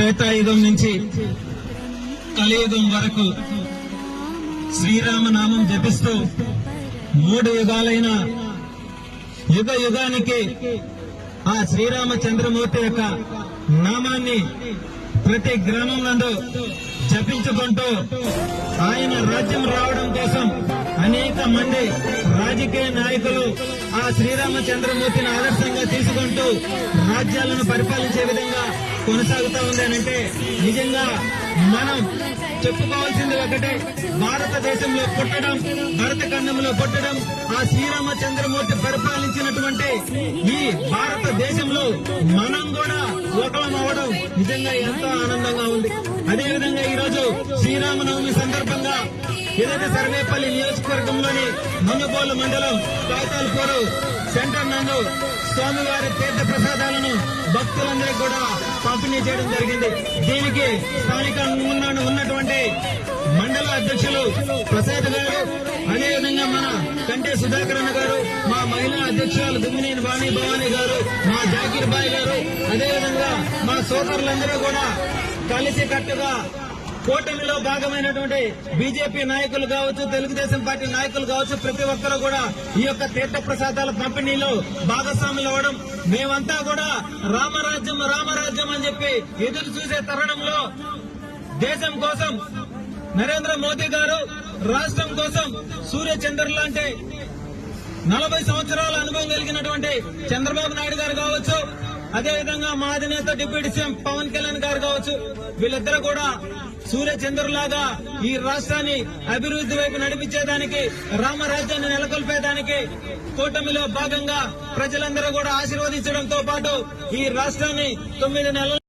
త్రేతాయుగం నుంచి కలియుగం వరకు శ్రీరామనామం జపిస్తూ 3 యుగాలైన యుగ యుగానికి ఆ శ్రీరామచంద్రమూర్తి యొక్క నామాన్ని ప్రతి గ్రామంలో జపించుకుంటూ ఆయన రాజ్యం రావడం కోసం అనేక మంది రాజకీయ నాయకులు ఆ శ్రీరామచంద్రమూర్తిని ఆదర్శంగా తీసుకుంటూ రాజ్యాలను పరిపాలించే విధంగా కొనసాగుతా ఉందనంటే నిజంగా మనం చెప్పుకోవాల్సింది ఒకటే, భారతదేశంలో పుట్టడం, భరతఖండంలో పుట్టడం, ఆ శ్రీరామచంద్రమూర్తి పరిపాలించినటువంటి ఈ భారతదేశంలో మనం కూడా ఒకలం అవ్వడం నిజంగా ఎంతో ఆనందంగా ఉంది. అదేవిధంగా ఈ రోజు శ్రీరామనవమి సందర్భంగా ఏదైతే సర్వేపల్లి నియోజకవర్గంలోని మంగపోలు మండలం కాగితాలపూరు సెంటర్ నందు స్వామివారి తీర్థ ప్రసాదాలను భక్తులందరికీ కూడా పంపిణీ చేయడం జరిగింది. దీనికి స్థానికంగా ఉన్నటువంటి మండల అధ్యక్షులు ప్రసాద్ గారు, అదేవిధంగా మన కంటే సుధాకర్ అన్న గారు, మా మహిళా అధ్యక్షురాలు దుమ్మినేని భవానీ గారు, మా జాకీర్ బాయ్ గారు, అదేవిధంగా మా సోదరులందరూ కూడా కలిసి కట్టుగా కూటమిలో భాగమైనటువంటి బీజేపీ నాయకులు కావచ్చు, తెలుగుదేశం పార్టీ నాయకులు కావచ్చు, ప్రతి ఒక్కరూ కూడా ఈ యొక్క తీర్థ ప్రసాదాల పంపిణీలో భాగస్వాములు అవ్వడం, మేమంతా కూడా రామరాజ్యం రామరాజ్యం అని చెప్పి ఎదురు చూసే తరుణంలో దేశం కోసం నరేంద్ర మోదీ గారు, రాష్ట్రం కోసం సూర్యచంద్రులు లాంటి 40 సంవత్సరాల అనుభవం కలిగినటువంటి చంద్రబాబు నాయుడు గారు కావచ్చు, అదేవిధంగా మా అధినేత డిప్యూటీ సీఎం పవన్ కళ్యాణ్ గారు కావచ్చు, వీళ్ళిద్దరూ కూడా సూర్యచంద్రులాగా ఈ రాష్ట్రాన్ని అభివృద్ధి వైపు నడిపించేదానికి, రామరాజ్యాన్ని నెలకొల్పేదానికి కూటమిలో భాగంగా ప్రజలందరూ కూడా ఆశీర్వదించడంతో పాటు ఈ రాష్ట్రాన్ని 9 నెలలు